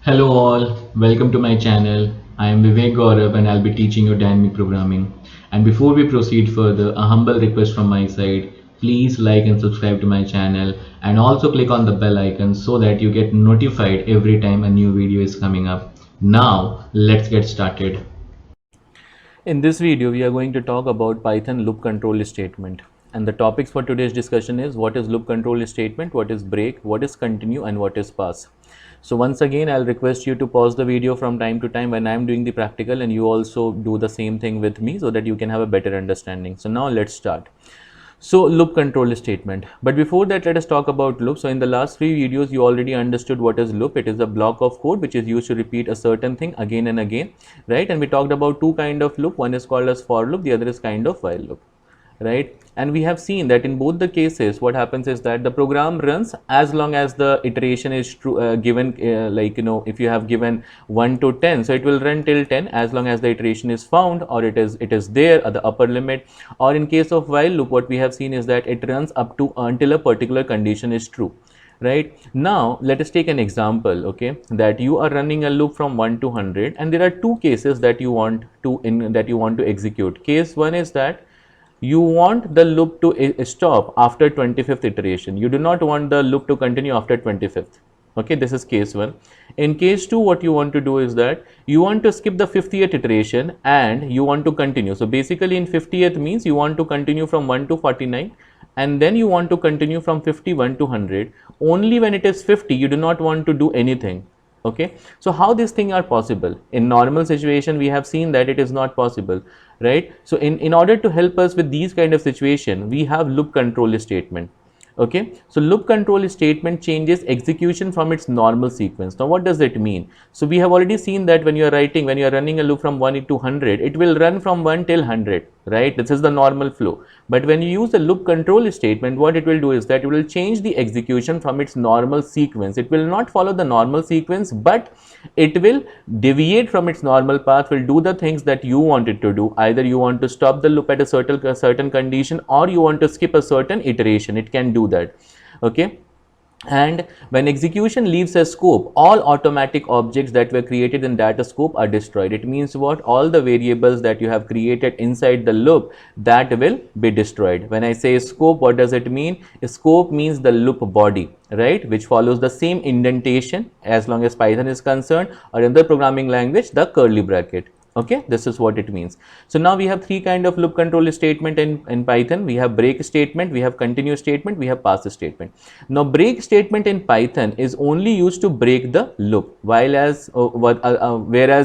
Hello all, welcome to my channel. I am Vivek Gaurav and I'll be teaching you dynamic programming. And before we proceed further, a humble request from my side. Please like and subscribe to my channel and also click on the bell icon so that you get notified every time a new video is coming up. Now, let's get started. In this video, we are going to talk about Python loop control statement. And the topics for today's discussion is what is loop control statement, what is break, what is continue, and what is pass. So once again, I'll request you to pause the video from time to time when I'm doing the practical, and you also do the same thing with me so that you can have a better understanding. So now let's start. So loop control statement. But before that, let us talk about loop. So in the last three videos, you already understood what is loop. It is a block of code which is used to repeat a certain thing again and again, right? And we talked about two kind of loop. One is called as for loop, the other is kind of while loop, right? And we have seen that in both the cases, what happens is that the program runs as long as the iteration is true, given, if you have given 1 to 10, so it will run till 10 as long as the iteration is found, or it is there at the upper limit. Or in case of while loop, what we have seen is that it runs up to until a particular condition is true. Right now, let us take an example, okay, that you are running a loop from 1 to 100, and there are two cases that you want to execute. Case one is that you want the loop to stop after 25th iteration. You do not want the loop to continue after 25th. Okay, this is case one. In case two, what you want to do is that you want to skip the 50th iteration and you want to continue. So basically in 50th means you want to continue from 1 to 49, and then you want to continue from 51 to 100. Only when it is 50, you do not want to do anything. Okay, so how these things are possible? In normal situation, we have seen that it is not possible, right? So in order to help us with these kind of situation, we have loop control statement. Okay, so loop control statement changes execution from its normal sequence. Now what does it mean? So we have already seen that when you are running a loop from 1 to 100, it will run from 1 till 100, right? This is the normal flow. But when you use the loop control statement, what it will do is that it will change the execution from its normal sequence. It will not follow the normal sequence, but it will deviate from its normal path, will do the things that you want it to do. Either you want to stop the loop at a certain condition, or you want to skip a certain iteration. It can do that. Okay, and when execution leaves a scope, all automatic objects that were created in that scope are destroyed. It means what? All the variables that you have created inside the loop, that will be destroyed. When I say scope, what does it mean? Scope means the loop body, right, which follows the same indentation as long as Python is concerned, or in the programming language, the curly bracket. Okay, this is what it means. So now we have three kind of loop control statement in Python. We have break statement, we have continue statement, we have pass statement. Now break statement in Python is only used to break the loop, whereas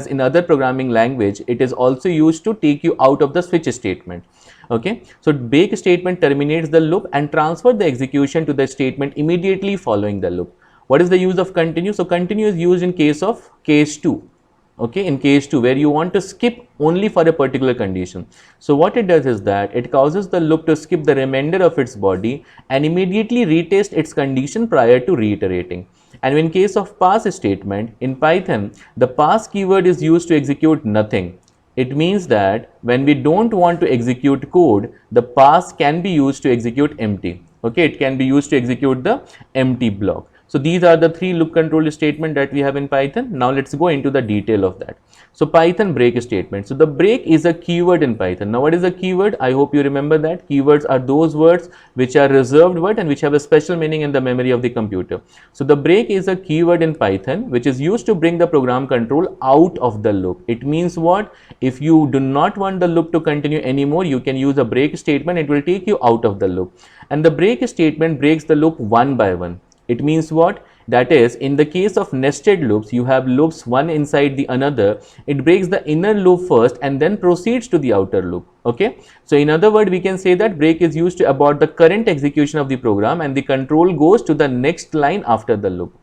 in other programming language, it is also used to take you out of the switch statement. Okay, so break statement terminates the loop and transfer the execution to the statement immediately following the loop. What is the use of continue? So continue is used in case of case 2. Okay, in case 2, where you want to skip only for a particular condition. So what it does is that it causes the loop to skip the remainder of its body and immediately retest its condition prior to reiterating. And in case of pass statement in Python, the pass keyword is used to execute nothing. It means that when we don't want to execute code, the pass can be used to execute empty. Okay, it can be used to execute the empty block. So these are the three loop control statement that we have in Python. Now let's go into the detail of that. So Python break statement. So the break is a keyword in Python. Now what is a keyword? I hope you remember that. Keywords are those words which are reserved word and which have a special meaning in the memory of the computer. So the break is a keyword in Python which is used to bring the program control out of the loop. It means what? If you do not want the loop to continue anymore, you can use a break statement. It will take you out of the loop. And the break statement breaks the loop one by one. It means what? That is, in the case of nested loops, you have loops one inside the another. It breaks the inner loop first and then proceeds to the outer loop. Okay. So in other words, we can say that break is used to abort the current execution of the program and the control goes to the next line after the loop.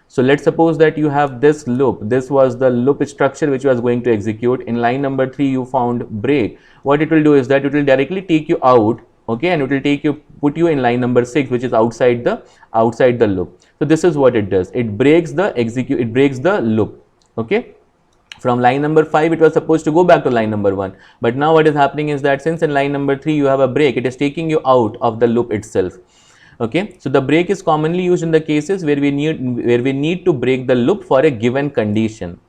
So let's suppose that you have this loop. This was the loop structure which was going to execute. In line number 3, you found break. What it will do is that it will directly take you out. Okay, and it will put you in line number 6, which is outside the loop. So this is what it does. It breaks the loop. Okay, from line number 5 it was supposed to go back to line number 1, but now what is happening is that since in line number 3 you have a break, it is taking you out of the loop itself. Okay, so the break is commonly used in the cases where we need to break the loop for a given condition.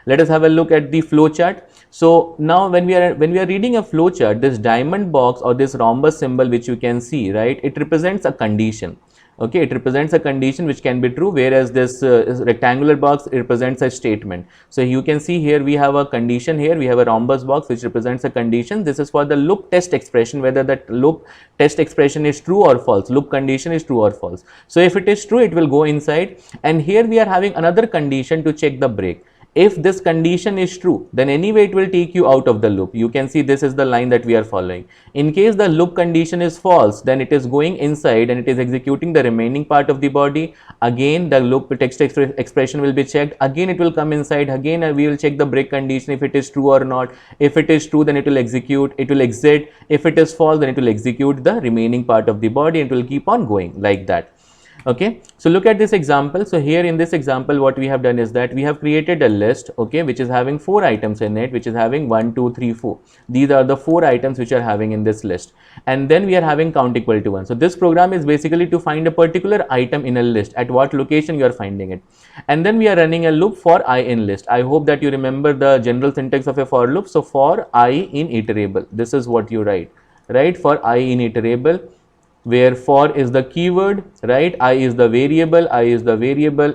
Let us have a look at the flow chart. So now when we are reading a flow chart, this diamond box or this rhombus symbol which you can see, right, it represents a condition. Okay, it represents a condition which can be true, whereas this rectangular box represents a statement. So you can see here we have a condition, here we have a rhombus box which represents a condition. This is for the loop test expression, whether that loop test expression is true or false, loop condition is true or false. So if it is true, it will go inside, and here we are having another condition to check the break. If this condition is true, then anyway it will take you out of the loop. You can see this is the line that we are following. In case the loop condition is false, then it is going inside and it is executing the remaining part of the body. Again the loop text expression will be checked. Again it will come inside. Again we will check the break condition if it is true or not. If it is true, then it will execute, it will exit. If it is false, then it will execute the remaining part of the body and it will keep on going like that. Okay, so look at this example. So here in this example, what we have done is that we have created a list, okay, which is having 4 items in it, which is having 1, 2, 3, 4. These are the 4 items which are having in this list, and then we are having count equal to 1. So this program is basically to find a particular item in a list, at what location you are finding it, and then we are running a loop for I in list. I hope that you remember the general syntax of a for loop. So for I in iterable, this is what you write, right? For I in iterable, where for is the keyword, right? I is the variable,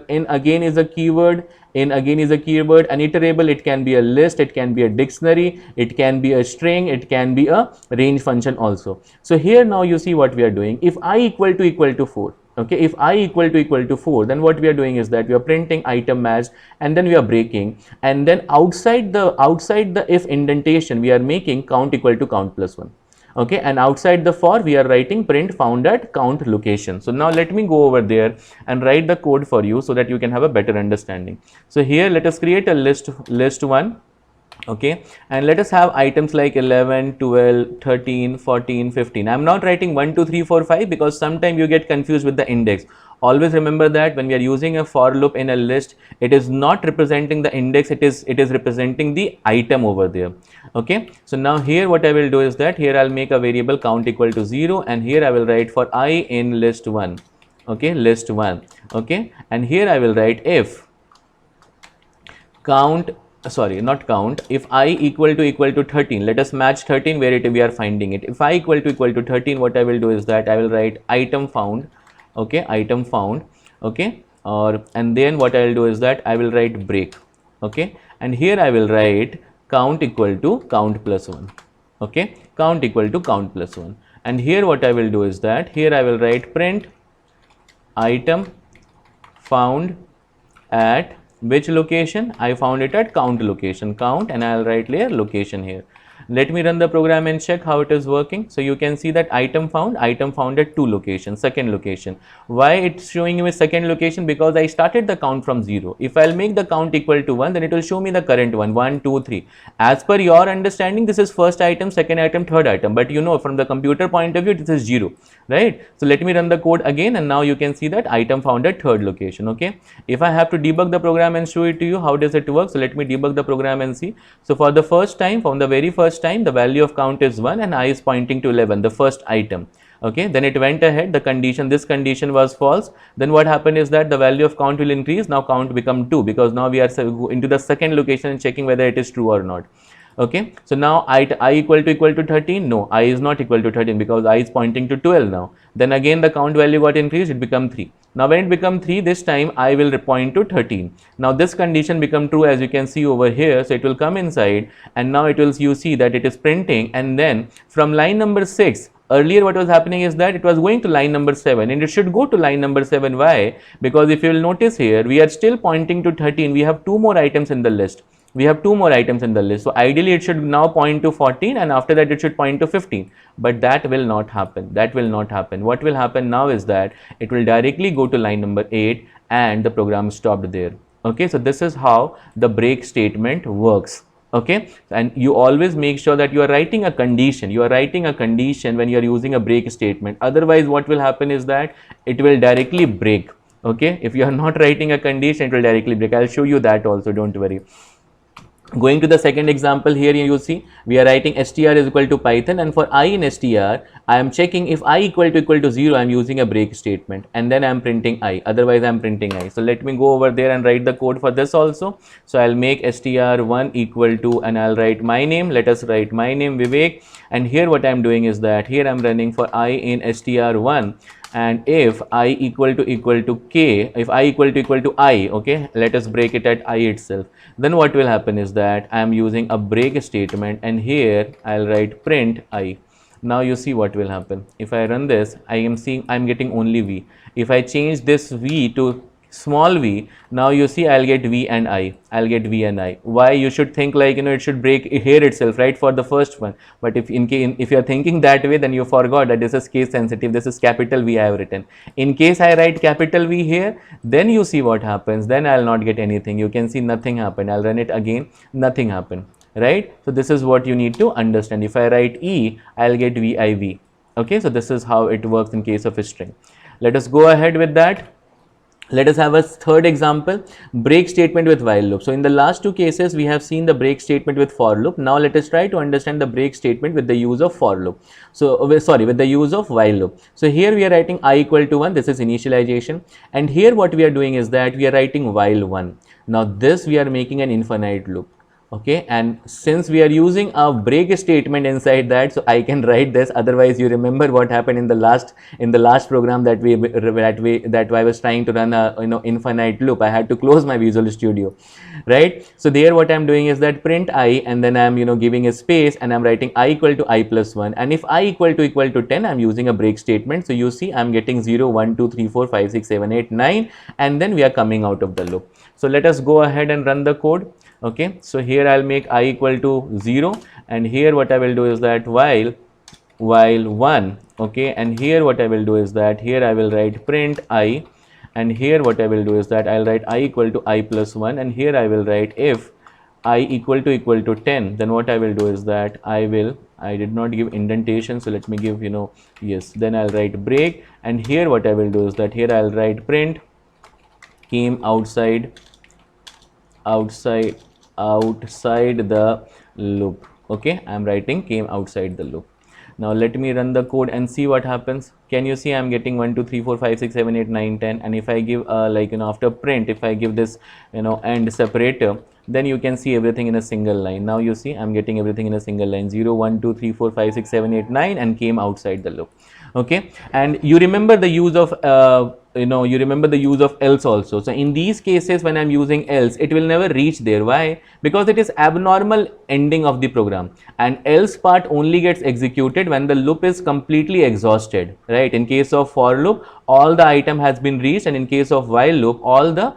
in again is a keyword, in again is a keyword, and iterable, it can be a list, it can be a dictionary, it can be a string, it can be a range function also. So here now you see what we are doing. If I equal to 4, okay, if I equal to 4, then what we are doing is that we are printing item matched, and then we are breaking, and then outside the if indentation we are making count equal to count plus 1. Okay, and outside the for we are writing print found at count location. So now let me go over there and write the code for you so that you can have a better understanding. So here let us create a list 1, okay, and let us have items like 11, 12, 13, 14, 15. I am not writing 1, 2, 3, 4, 5 because sometimes you get confused with the index. Always remember that when we are using a for loop in a list, it is not representing the index, it is representing the item over there. Okay, so now here what I will do is that here I'll make a variable count equal to 0, and here I will write for I in list 1, okay, list 1, okay, and here I will write if count, sorry, not count, if I equal to 13, let us match 13 where we are finding it. If I equal to 13, what I will do is that I will write item found, okay, item found, okay, and then what I will do is that I will write break, okay, and here I will write count equal to count plus 1, okay, count equal to count plus 1, and here what I will do is that here I will write print item found at which location? I found it at count location, count, and I will write here location here. Let me run the program and check how it is working. So you can see that item found at 2 locations, second location. Why it's showing you a second location? Because I started the count from 0. If I'll make the count equal to 1, then it will show me the current one, 1, 2, 3. As per your understanding, this is first item, second item, third item, but you know from the computer point of view, this is 0, right? So let me run the code again, and now you can see that item found at third location, okay? If I have to debug the program and show it to you, how does it work? So let me debug the program and see. So for the first time, from the very first time, the value of count is 1 and I is pointing to 11, the first item, okay, then it went ahead, the condition, this condition was false, then what happened is that the value of count will increase, now count become 2 because now we are into the second location and checking whether it is true or not. Okay, so now I equal to 13, no, I is not equal to 13 because I is pointing to 12 now. Then again the count value got increased, it become 3. Now when it become 3, this time I will point to 13. Now this condition become true, as you can see over here, so it will come inside, and now it will, you see that it is printing, and then from line number 6, earlier what was happening is that it was going to line number 7 and it should go to line number 7. Why? Because if you will notice here, we are still pointing to 13, we have 2 more items in the list. So ideally it should now point to 14, and after that it should point to 15, but that will not happen. What will happen now is that it will directly go to line number 8 and the program stopped there. Okay, so this is how the break statement works. Okay, and you always make sure that you are writing a condition, when you are using a break statement. Otherwise what will happen is that it will directly break. Okay, if you are not writing a condition, it will directly break. I'll show you that also, don't worry. Going to the second example, here you see we are writing str is equal to Python, and for I in str I am checking if I equal to 0, I am using a break statement, and then I am printing I, otherwise I am printing I. So let me go over there and write the code for this also. So I'll make str1 equal to, and I'll write my name, let us write my name Vivek, and here what I am doing is that here I am running for I in str1, and if I equal to k, if I equal to I, okay, let us break it at I itself, then what will happen is that I am using a break statement, and here I'll write print I. Now you see what will happen. If I run this, I am seeing I'm getting only V. If I change this V to small v, now you see I'll get V and I, I'll get V and I. Why? You should think like, it should break here itself, right, for the first one. But if if you're thinking that way, then you forgot that this is case sensitive, this is capital V I have written. In case I write capital V here, then you see what happens, then I'll not get anything. You can see nothing happened. I'll run it again, nothing happened, right? So this is what you need to understand. If I write E, I'll get VIV. Okay, so this is how it works in case of a string. Let us go ahead with that. Let us have a third example, break statement with while loop. So in the last two cases, we have seen the break statement with for loop. Now let us try to understand the break statement with the use of for loop. So with the use of while loop. So here we are writing I equal to 1, this is initialization. And here what we are doing is that we are writing while 1. Now this we are making an infinite loop. Okay, and since we are using a break statement inside that, so I can write this. Otherwise, you remember what happened in the last program that I was trying to run a infinite loop. I had to close my Visual Studio, right? So there, what I'm doing is that print I, and then I'm giving a space, and I'm writing I equal to I plus 1. And if I equal to 10, I'm using a break statement. So you see, I'm getting 0, 1, 2, 3, 4, 5, 6, 7, 8, 9, and then we are coming out of the loop. So let us go ahead and run the code. Okay, so here I'll make I equal to 0, and here what I will do is that while 1, okay, and here what I will do is that here I will write print I, and here what I will do is that I'll write I equal to I plus 1, and here I will write if I equal to 10, then what I will do is that I did not give indentation, so let me give yes, then I'll write break, and here what I will do is that here I'll write print came outside the loop. Okay, I'm writing came outside the loop. Now let me run the code and see what happens. Can you see I'm getting 1, 2, 3, 4, 5, 6, 7, 8, 9, 10, and if I give after print, if I give this end separator, then you can see everything in a single line. Now you see I'm getting everything in a single line, 0, 1, 2, 3, 4, 5, 6, 7, 8, 9, and came outside the loop. Okay, and you remember the use of else also. So in these cases, when I'm using else, it will never reach there. Why? Because it is abnormal ending of the program, and else part only gets executed when the loop is completely exhausted, right? In case of for loop, all the item has been reached, and in case of while loop, all the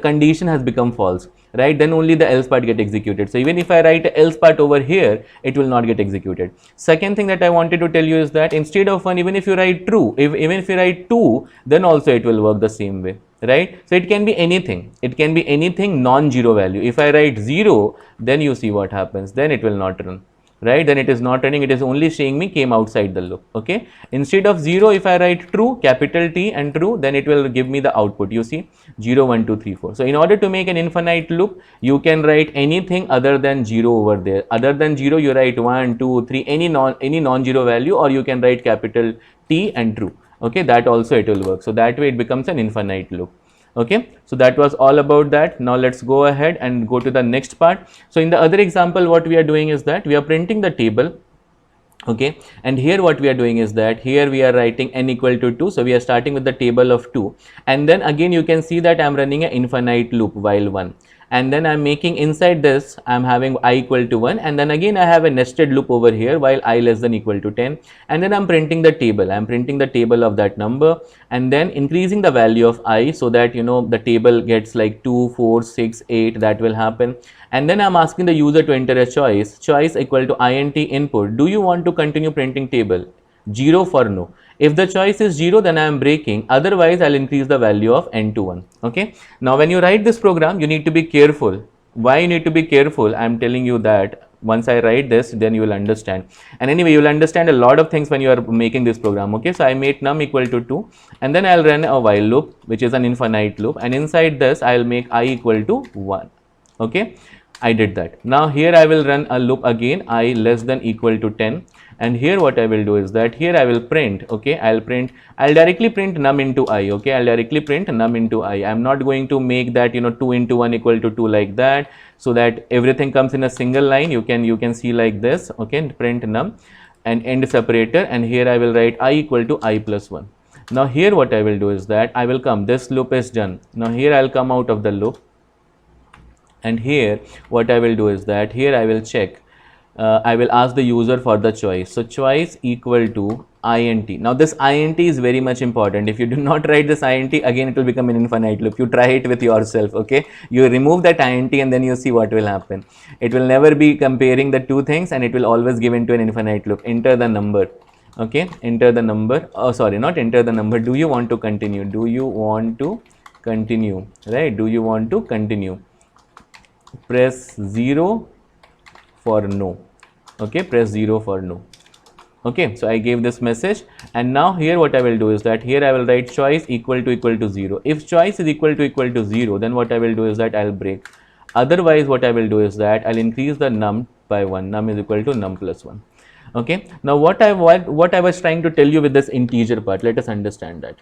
condition has become false, right? Then only the else part get executed. So even if I write else part over here, it will not get executed. Second thing that I wanted to tell you is that instead of 1, even if you write true, even if you write 2, then also it will work the same way, right? So it can be anything. It can be anything non-zero value. If I write 0, then you see what happens. Then it will not run, right? Then it is not running. It is only saying me came outside the loop. Okay. Instead of 0, if I write true, capital T and true, then it will give me the output. You see 0, 1, 2, 3, 4. So in order to make an infinite loop, you can write anything other than 0 over there. Other than 0, you write 1, 2, 3, any non-zero value, or you can write capital T and true. Okay, that also it will work. So that way it becomes an infinite loop. Okay, so that was all about that. Now let's go ahead and go to the next part. So in the other example, what we are doing is that we are printing the table. Okay, and here what we are doing is that here we are writing n equal to 2. So we are starting with the table of 2, and then again you can see that I'm running an infinite loop while 1, and then I'm making inside this, I'm having I equal to 1, and then again I have a nested loop over here while I less than equal to 10, and then I'm printing the table. I'm printing the table of that number, and then increasing the value of I, so that the table gets like 2, 4, 6, 8, that will happen. And then I'm asking the user to enter a choice equal to int input. Do you want to continue printing table? 0 for no. If the choice is 0, then I am breaking. Otherwise, I'll increase the value of n to 1. Okay. Now, when you write this program, you need to be careful. Why you need to be careful? I'm telling you that once I write this, then you will understand. And anyway, you will understand a lot of things when you are making this program. Okay. So I made num equal to 2, and then I'll run a while loop, which is an infinite loop. And inside this, I'll make I equal to 1. Okay. I did that. Now here I will run a loop again, I less than equal to 10, and here what I will do is that here I will print, okay, I'll directly print num into I, okay, I'll directly print num into I. I'm not going to make that, 2 into 1 equal to 2 like that, so that everything comes in a single line. You can see like this, okay, print num and end separator, and here I will write I equal to I plus 1. Now here what I will do is that I will come, this loop is done. Now here I'll come out of the loop, and here what I will do is that here I will check, I will ask the user for the choice. So choice equal to int. Now this int is very much important. If you do not write this int, again it will become an infinite loop. You try it with yourself, okay? You remove that int and then you see what will happen. It will never be comparing the two things, and it will always give into an infinite loop. Enter the number, okay, enter the number. Oh sorry, not enter the number. Do you want to continue? Do you want to continue? Right? Do you want to continue? Press 0 for no, okay, press 0 for no. Okay, so I gave this message, and now here what I will do is that here I will write choice equal to 0. If choice is equal to 0, then what I will do is that I'll break. Otherwise what I will do is that I'll increase the num by 1. Num is equal to num plus 1. Okay, now what I was trying to tell you with this integer part, let us understand that.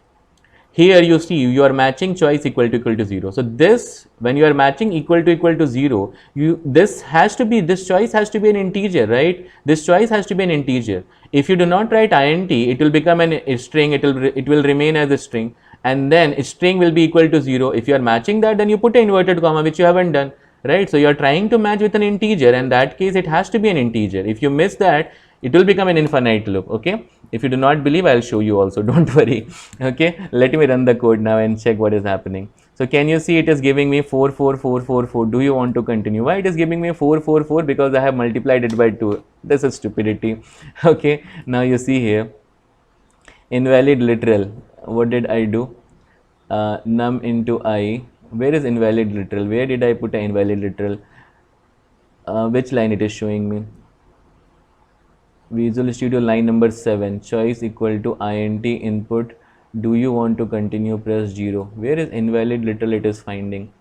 Here you see you are matching choice equal to 0. So this, when you are matching equal to 0, this choice has to be an integer, right? This choice has to be an integer. If you do not write int, it will become a string. It will remain as a string, and then a string will be equal to 0. If you are matching that, then you put an inverted comma, which you haven't done, right? So you are trying to match with an integer, and in that case it has to be an integer. If you miss that, it will become an infinite loop. Okay, if you do not believe, I'll show you also, don't worry. Okay, let me run the code now and check what is happening. So can you see it is giving me 4 4 4 4 4. Do you want to continue? Why it is giving me 4 4 4? Because I have multiplied it by 2. This is stupidity. Okay, now you see here invalid literal. What did I do? Num into I. Where is invalid literal? Where did I put an invalid literal? Which line it is showing me? Visual Studio line number 7, choice equal to int input. Do you want to continue? Press 0. Where is invalid literal it is finding?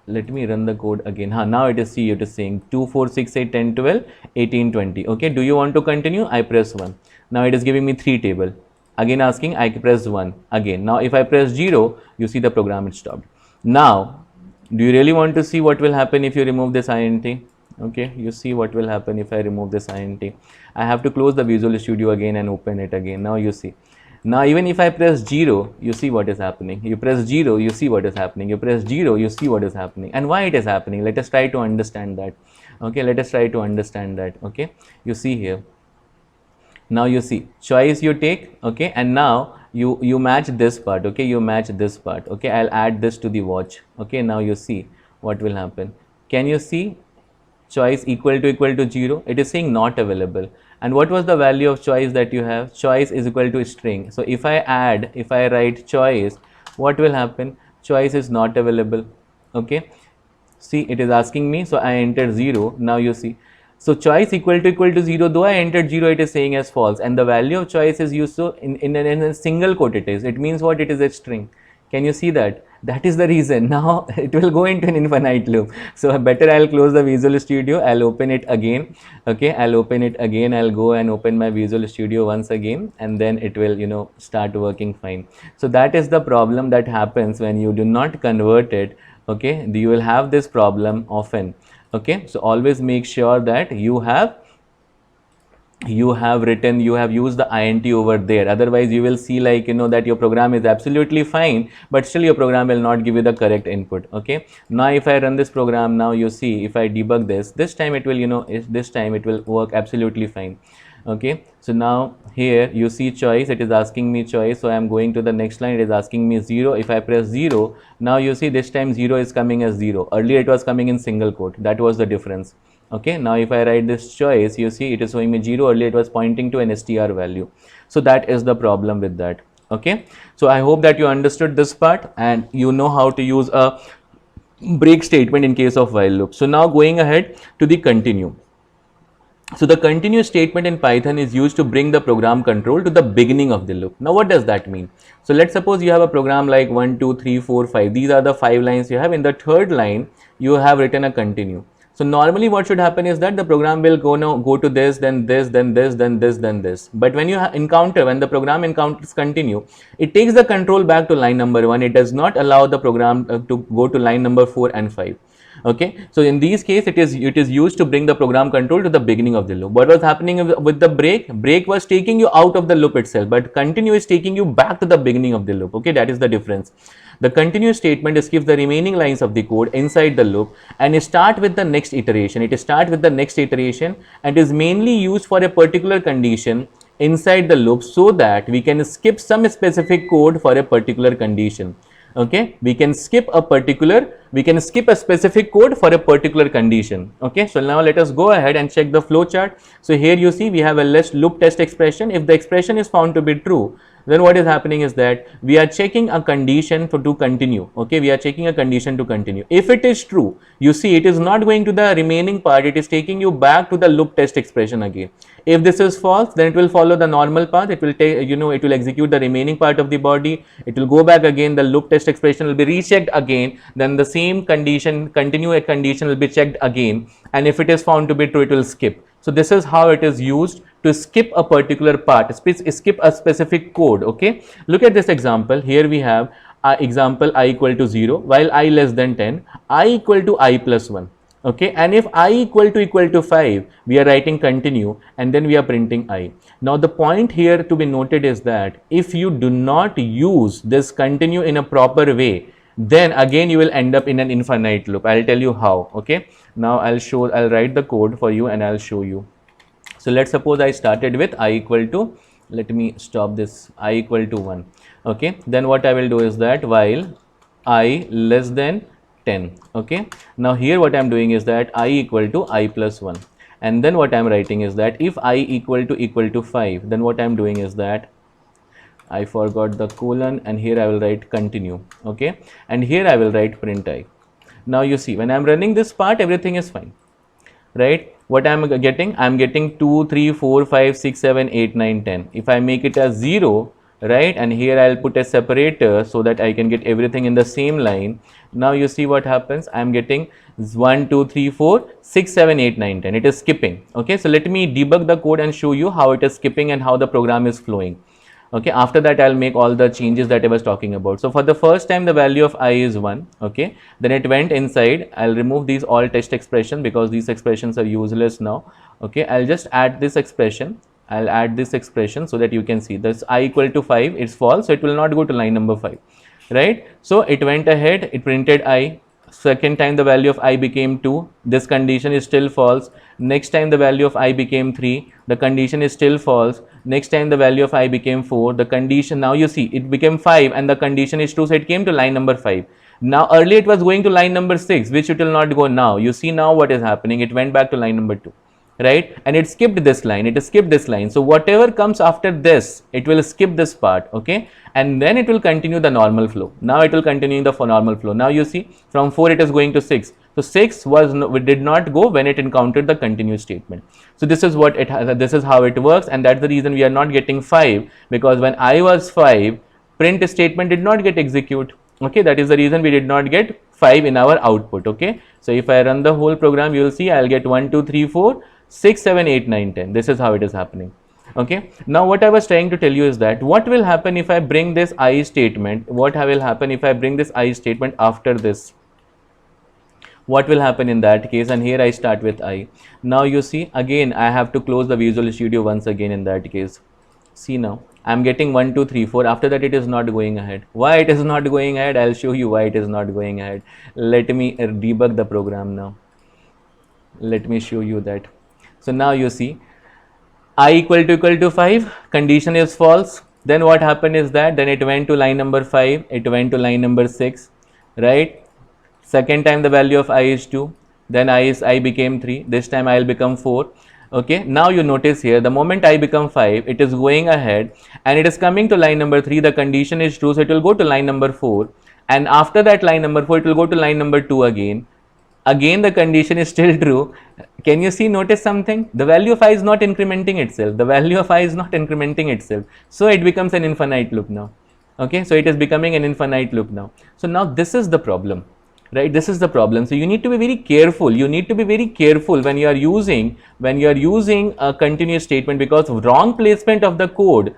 Let me run the code again. Now it is, see, it is saying 2 4 6 8 10 12 18 20. Okay, do you want to continue? I press 1. Now it is giving me 3 table. Again asking, I press 1 again. Now if I press 0, you see the program is stopped. Now do you really want to see what will happen if you remove this int? Okay, you see what will happen if I remove this int. I have to close the Visual Studio again and open it again. Now you see, now even if I press 0, you see what is happening. You press 0, you see what is happening. You press 0, you see what is happening. And why it is happening? Let us try to understand that. Okay, let us try to understand that. Okay, you see here, now you see choice you take, okay, and now you match this part. Okay, you match this part. Okay, I'll add this to the watch. Okay, now you see what will happen. Can you see choice equal to 0? It is saying not available. And what was the value of choice that you have? Choice is equal to string. So if I write choice, what will happen? Choice is not available. Okay, see, it is asking me, so I entered 0. Now you see, so choice equal to 0, though I entered 0, it is saying as false, and the value of choice is used, so in a single quote it means what? It is a string. Can you see that? That is the reason. Now it will go into an infinite loop. So better I'll close the Visual Studio. I'll open it again. Okay, I'll open it again. I'll go and open my Visual Studio once again, and then it will, start working fine. So that is the problem that happens when you do not convert it. Okay, you will have this problem often. Okay, so always make sure that you have used the int over there. Otherwise you will see, like, that your program is absolutely fine, but still your program will not give you the correct input. Okay, now if I run this program, now you see, if I debug this time it will, this time it will work absolutely fine. Okay, so now here you see choice, it is asking me choice, so I am going to the next line, it is asking me 0. If I press 0, now you see this time 0 is coming as 0. Earlier it was coming in single quote. That was the difference. Okay, now if I write this choice, you see it is showing me 0. Earlier it was pointing to an str value. So that is the problem with that. Okay, so I hope that you understood this part and you know how to use a break statement in case of while loop. So now going ahead to the continue. So the continue statement in Python is used to bring the program control to the beginning of the loop. Now what does that mean? So let's suppose you have a program like 1, 2, 3, 4, 5. These are the 5 lines you have. In the third line, you have written a continue. So normally what should happen is that the program will go to this, then this, then this, then this, then this. But when you when the program encounters continue, it takes the control back to line number 1. It does not allow the program to go to line number 4 and 5. Okay, so in these case it is used to bring the program control to the beginning of the loop. What was happening with the break was taking you out of the loop itself, but continue is taking you back to the beginning of the loop. Okay, that is the difference. The continue statement skips the remaining lines of the code inside the loop and start with the next iteration. It starts with the next iteration and is mainly used for a particular condition inside the loop, so that we can skip some specific code for a particular condition. Okay, we can skip a specific code for a particular condition. Okay, so now let us go ahead and check the flow chart. So here you see we have a loop test expression. If the expression is found to be true, then what is happening is that we are checking a condition to continue. Okay, we are checking a condition to continue. If it is true, you see it is not going to the remaining part, it is taking you back to the loop test expression again. If this is false, then it will follow the normal path. It will take, it will execute the remaining part of the body. It will go back again. The loop test expression will be rechecked again. Then the same condition, continue a condition will be checked again. And if it is found to be true, it will skip. So this is how it is used to skip a particular part, skip a specific code. Okay, look at this example. Here we have example I equal to 0, while I less than 10, I equal to I plus 1. Okay, and if I equal to 5, we are writing continue and then we are printing I. Now the point here to be noted is that if you do not use this continue in a proper way, then again you will end up in an infinite loop. I'll tell you how. Okay, now I'll write the code for you and I'll show you. So let's suppose I started with I equal to, let me stop this, I equal to 1. Okay, then what I will do is that while I less than 10. Okay, now here what I am doing is that I equal to I plus 1, and then what I am writing is that if I equal to 5, then what I am doing is that I forgot the colon, and here I will write continue. Okay, and here I will write print I. Now you see when I am running this part, everything is fine, right? What I am getting? I am getting 2, 3, 4, 5, 6, 7, 8, 9, 10. If I make it as 0, right, and here I'll put a separator so that I can get everything in the same line. Now you see what happens. I'm getting 1, 2, 3, 4, 6, 7, 8, 9, 10. It is skipping. Okay, so let me debug the code and show you how it is skipping and how the program is flowing. Okay, after that I'll make all the changes that I was talking about. So for the first time the value of I is 1. Okay, then it went inside. I'll remove these all test expression because these expressions are useless now. Okay, I'll just add this expression. I'll add this expression so that you can see this I equal to 5 is false, so it will not go to line number 5, right? So it went ahead, it printed I. Second time the value of I became 2, this condition is still false. Next time the value of I became 3, the condition is still false. Next time the value of I became 4, the condition, now you see it became 5 and the condition is true, so it came to line number 5. Now earlier it was going to line number 6, which it will not go now. You see now what is happening, it went back to line number 2. Right, and it skipped this line, it skipped this line. So whatever comes after this, it will skip this part. Okay, and then it will continue the normal flow. Now it will continue the normal flow. Now you see from 4 it is going to 6. So 6 did not go when it encountered the continue statement. So this is what it has, this is how it works, and that's the reason we are not getting 5, because when I was 5, print statement did not get execute. Okay, that is the reason we did not get 5 in our output. Okay, so if I run the whole program, you will see I'll get 1, 2, 3, 4, 6, 7, 8, 9, 10. This is how it is happening. Okay, now what I was trying to tell you is that what will happen if I bring this I statement, what will happen if I bring this I statement after this, what will happen in that case? And here I start with I. Now you see again I have to close the Visual Studio once again in that case. See now I'm getting 1, 2, 3, 4. After that it is not going ahead. Why it is not going ahead? I'll show you why it is not going ahead. Let me debug the program now. Let me show you that. So now you see I equal to 5, condition is false. Then what happened is that then it went to line number 5, it went to line number 6, right? Second time the value of I is 2, then I became 3, this time I will become 4. Okay, now you notice here the moment I become 5, it is going ahead and it is coming to line number 3, the condition is true, so it will go to line number 4, and after that line number 4 it will go to line number 2 again. Again the condition is still true. Can you see, notice something? The value of I is not incrementing itself. The value of I is not incrementing itself. So it becomes an infinite loop now. Okay, so it is becoming an infinite loop now. So now this is the problem, right? This is the problem. So you need to be very careful. You need to be very careful when you are using a continuous statement, because wrong placement of the code,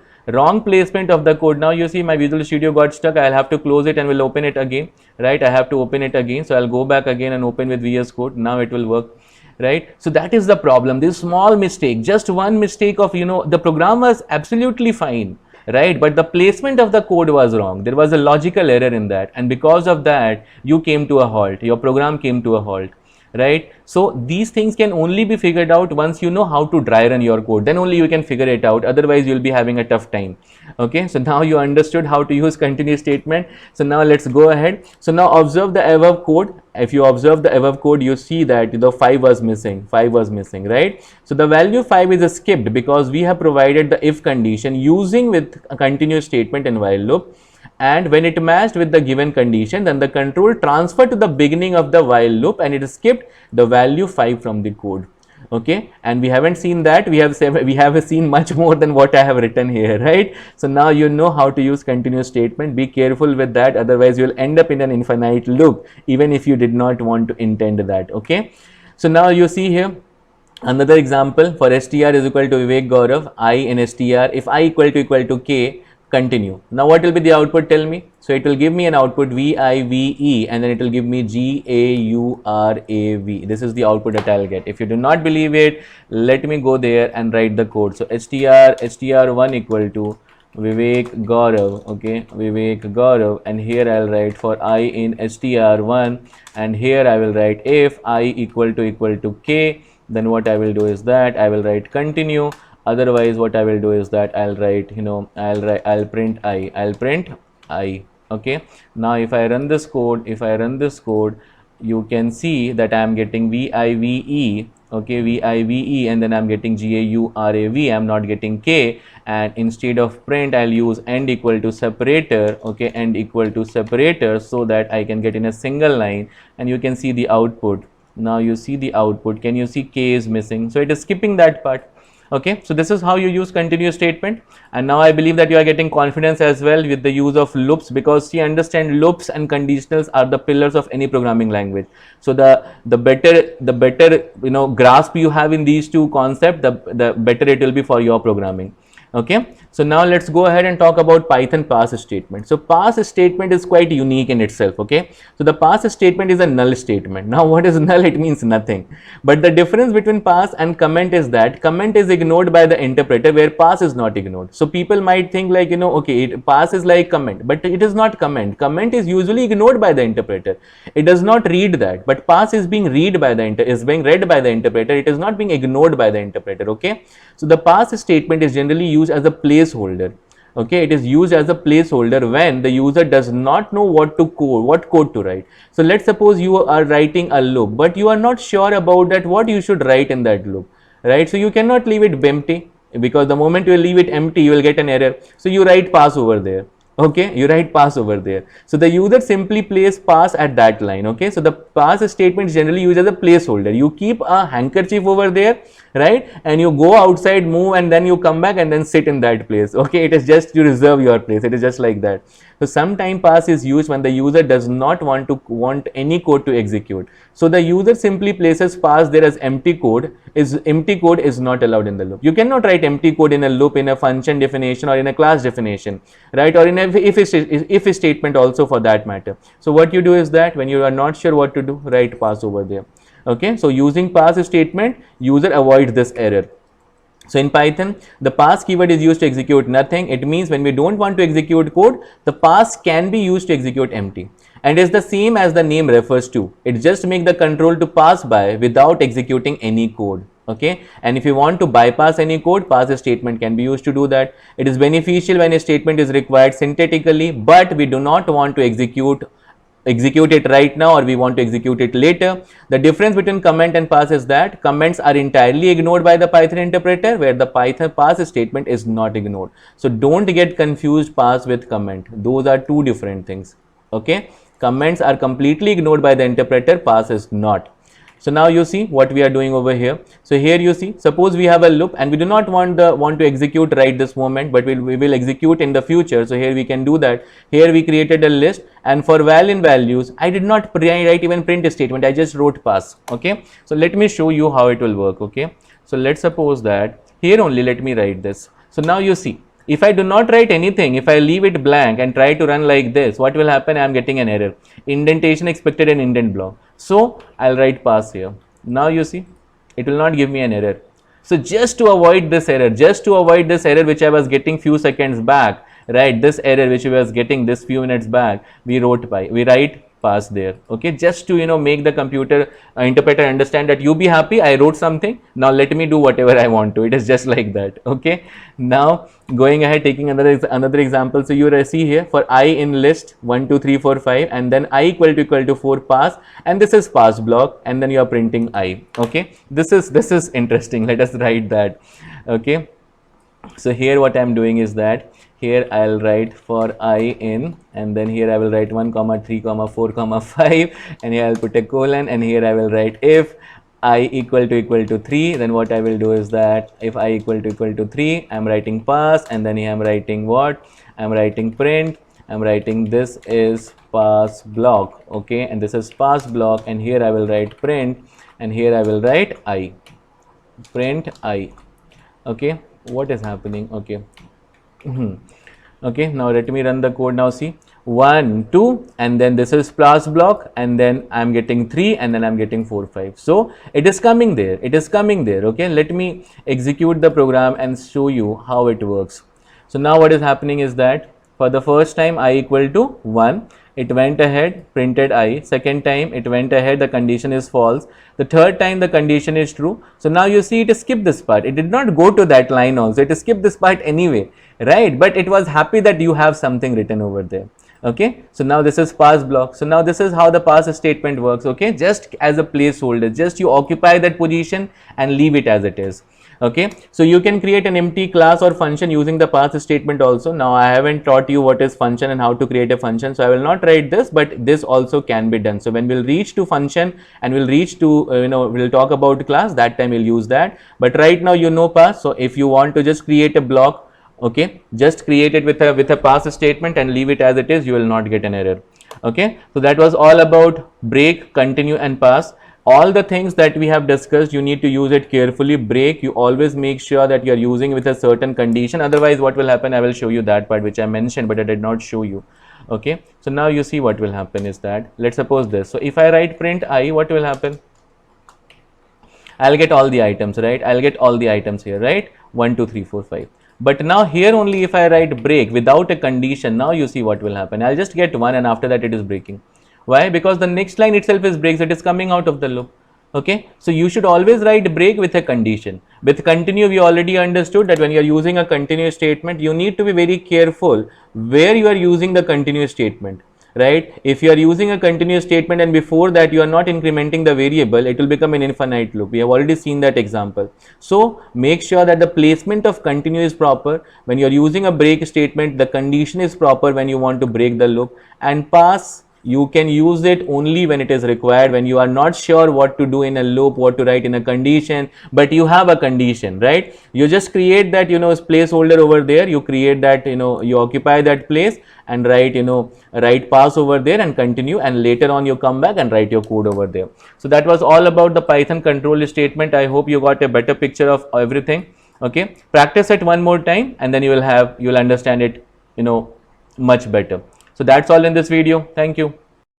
now you see my Visual Studio got stuck. I'll have to close it and will open it again, right? I have to open it again. So I'll go back again and open with VS Code. Now it will work, right? So that is the problem. This small mistake, just one mistake of, the program was absolutely fine, right? But the placement of the code was wrong. There was a logical error in that, and because of that you came to a halt, your program came to a halt, right? So these things can only be figured out once you know how to dry run your code. Then only you can figure it out, otherwise you'll be having a tough time. Okay, so now you understood how to use continuous statement. So now let's go ahead. So now observe the above code. If you observe the above code, you see that the 5 was missing, right? So the value 5 is skipped because we have provided the if condition using with a continuous statement and while loop, and when it matched with the given condition, then the control transferred to the beginning of the while loop and it skipped the value 5 from the code. Okay, and we haven't seen that. We have seen much more than what I have written here, right? So now you know how to use continuous statement. Be careful with that, otherwise you will end up in an infinite loop even if you did not want to intend that. Okay, so now you see here another example for str is equal to Vivek Gaurav, I in str, if I equal to k, continue. Now what will be the output, tell me? So it will give me an output VIVE and then it will give me GAURAV. This is the output that I'll get. If you do not believe it, let me go there and write the code. So str1 equal to Vivek Gaurav, okay, Vivek Gaurav, and here I'll write for I in str1, and here I will write if I equal to k, then what I will do is that I will write continue. Otherwise what I will do is that I'll write, I'll print I. Okay, now if I run this code, you can see that I am getting VIVE, okay, VIVE, and then I'm getting GAURAV. I'm not getting k, and instead of print I'll use end equal to separator, okay, end equal to separator, so that I can get in a single line, and you can see the output. Now you see the output. Can you see k is missing? So it is skipping that part. Okay, so this is how you use continuous statement, and now I believe that you are getting confidence as well with the use of loops, because see, understand, loops and conditionals are the pillars of any programming language. So the better grasp you have in these two concepts, the better it will be for your programming. Okay, so now let's go ahead and talk about Python pass statement. So pass statement is quite unique in itself. Okay, so the pass statement is a null statement. Now what is null? It means nothing. But the difference between pass and comment is that comment is ignored by the interpreter, where pass is not ignored. So people might think like, okay, pass is like comment, but it is not comment. Comment is usually ignored by the interpreter. It does not read that, but pass is being read by the read by the interpreter. It is not being ignored by the interpreter. Okay, so the pass statement is generally used as a placeholder. Okay, it is used as a placeholder when the user does not know what code to write. So let's suppose you are writing a loop, but you are not sure about that what you should write in that loop, right? So you cannot leave it empty, because the moment you leave it empty, you will get an error. So you write pass over there. Okay, you write pass over there. So the user simply places pass at that line. Okay, so the pass statement is generally used as a placeholder. You keep a handkerchief over there, right, and you go outside, move, and then you come back and then sit in that place. Okay, it is just to reserve your place. It is just like that. So sometime pass is used when the user does not want any code to execute. So the user simply places pass there as empty code. Empty code is not allowed in the loop. You cannot write empty code in a loop, in a function definition or in a class definition, right, or in a if statement also for that matter. So what you do is that when you are not sure what to do, write pass over there. Okay, so using pass statement, user avoids this error. So in Python, the pass keyword is used to execute nothing. It means when we don't want to execute code, the pass can be used to execute empty, and is the same as the name refers to. It just makes the control to pass by without executing any code. Okay, and if you want to bypass any code, pass statement can be used to do that. It is beneficial when a statement is required syntactically, but we do not want to execute it right now, or we want to execute it later. The difference between comment and pass is that comments are entirely ignored by the Python interpreter, where the Python pass statement is not ignored. So don't get confused pass with comment. Those are two different things. Okay, comments are completely ignored by the interpreter, pass is not. So now you see what we are doing over here. So here you see, suppose we have a loop and we do not want to execute right this moment, but we will execute in the future. So here we can do that. Here we created a list, and for val in values, I did not write even print statement, I just wrote pass. Okay, so let me show you how it will work. Okay, so let's suppose that here only let me write this. So now you see, if I do not write anything, if I leave it blank and try to run like this, what will happen? I am getting an error. Indentation expected in indent block. So I'll write pass here. Now you see, it will not give me an error. So just to avoid this error, which I was getting few seconds back, right? This error which we was getting this few minutes back, we write pass there. Okay, just to make the computer interpreter understand that you be happy, I wrote something, now let me do whatever I want to. It is just like that. Okay, now going ahead, taking another example. So you see here, for I in list 1 2 3 4 5, and then I equal to 4 pass, and this is pass block, and then you are printing I. Okay, this is interesting. Let us write that. Okay, so here what I am doing is that here I'll write for I in, and then here I will write 1 comma 3 comma 4 comma 5, and here I'll put a colon, and here I will write if I equal to 3, then what I will do is that if I equal to 3, I'm writing pass, and then here I'm writing what? I'm writing print, I'm writing this is pass block. Okay, and this is pass block, and here I will write print, and here I will write I, print I. Okay, what is happening? Okay. Okay, now let me run the code. Now see, 1 2, and then this is pass block, and then I'm getting 3, and then I'm getting 4 5. So it is coming there, okay. Let me execute the program and show you how it works. So now what is happening is that for the first time I equal to 1, it went ahead, printed I. Second time it went ahead, the condition is false. The third time the condition is true. So now you see it skipped this part. It did not go to that line also. It skipped this part anyway, right? But it was happy that you have something written over there. Okay, so now this is pass block. So now this is how the pass statement works. Okay, just as a placeholder, just you occupy that position and leave it as it is. Okay, so you can create an empty class or function using the pass statement also. Now I haven't taught you what is function and how to create a function, so I will not write this, but this also can be done. So when we'll reach to function and we'll reach to we'll talk about class, that time we'll use that. But right now you know pass, so if you want to just create a block, okay, just create it with a pass statement and leave it as it is, you will not get an error. Okay, so that was all about break, continue and pass. All the things that we have discussed, you need to use it carefully. Break, you always make sure that you are using with a certain condition, otherwise what will happen, I will show you that part which I mentioned but I did not show you. Okay, so now you see what will happen is that, let's suppose this, so if I write print I, what will happen? I'll get all the items, right? I'll get all the items here, right? 1 2 3 4 5. But now here only if I write break without a condition, now you see what will happen. I'll just get 1 and after that it is breaking. Why? Because the next line itself is breaks, it is coming out of the loop. Okay, so you should always write break with a condition. With continue, we already understood that when you are using a continuous statement, you need to be very careful where you are using the continuous statement, right? If you are using a continuous statement and before that you are not incrementing the variable, it will become an infinite loop. We have already seen that example. So make sure that the placement of continue is proper. When you are using a break statement, the condition is proper when you want to break the loop. And pass, you can use it only when it is required, when you are not sure what to do in a loop, what to write in a condition, but you have a condition, right? You just create that placeholder over there, you create that, you occupy that place and write write pass over there and continue, and later on you come back and write your code over there. So that was all about the Python control statement. I hope you got a better picture of everything. Okay, practice it one more time and then you will understand it much better. So that's all in this video. Thank you.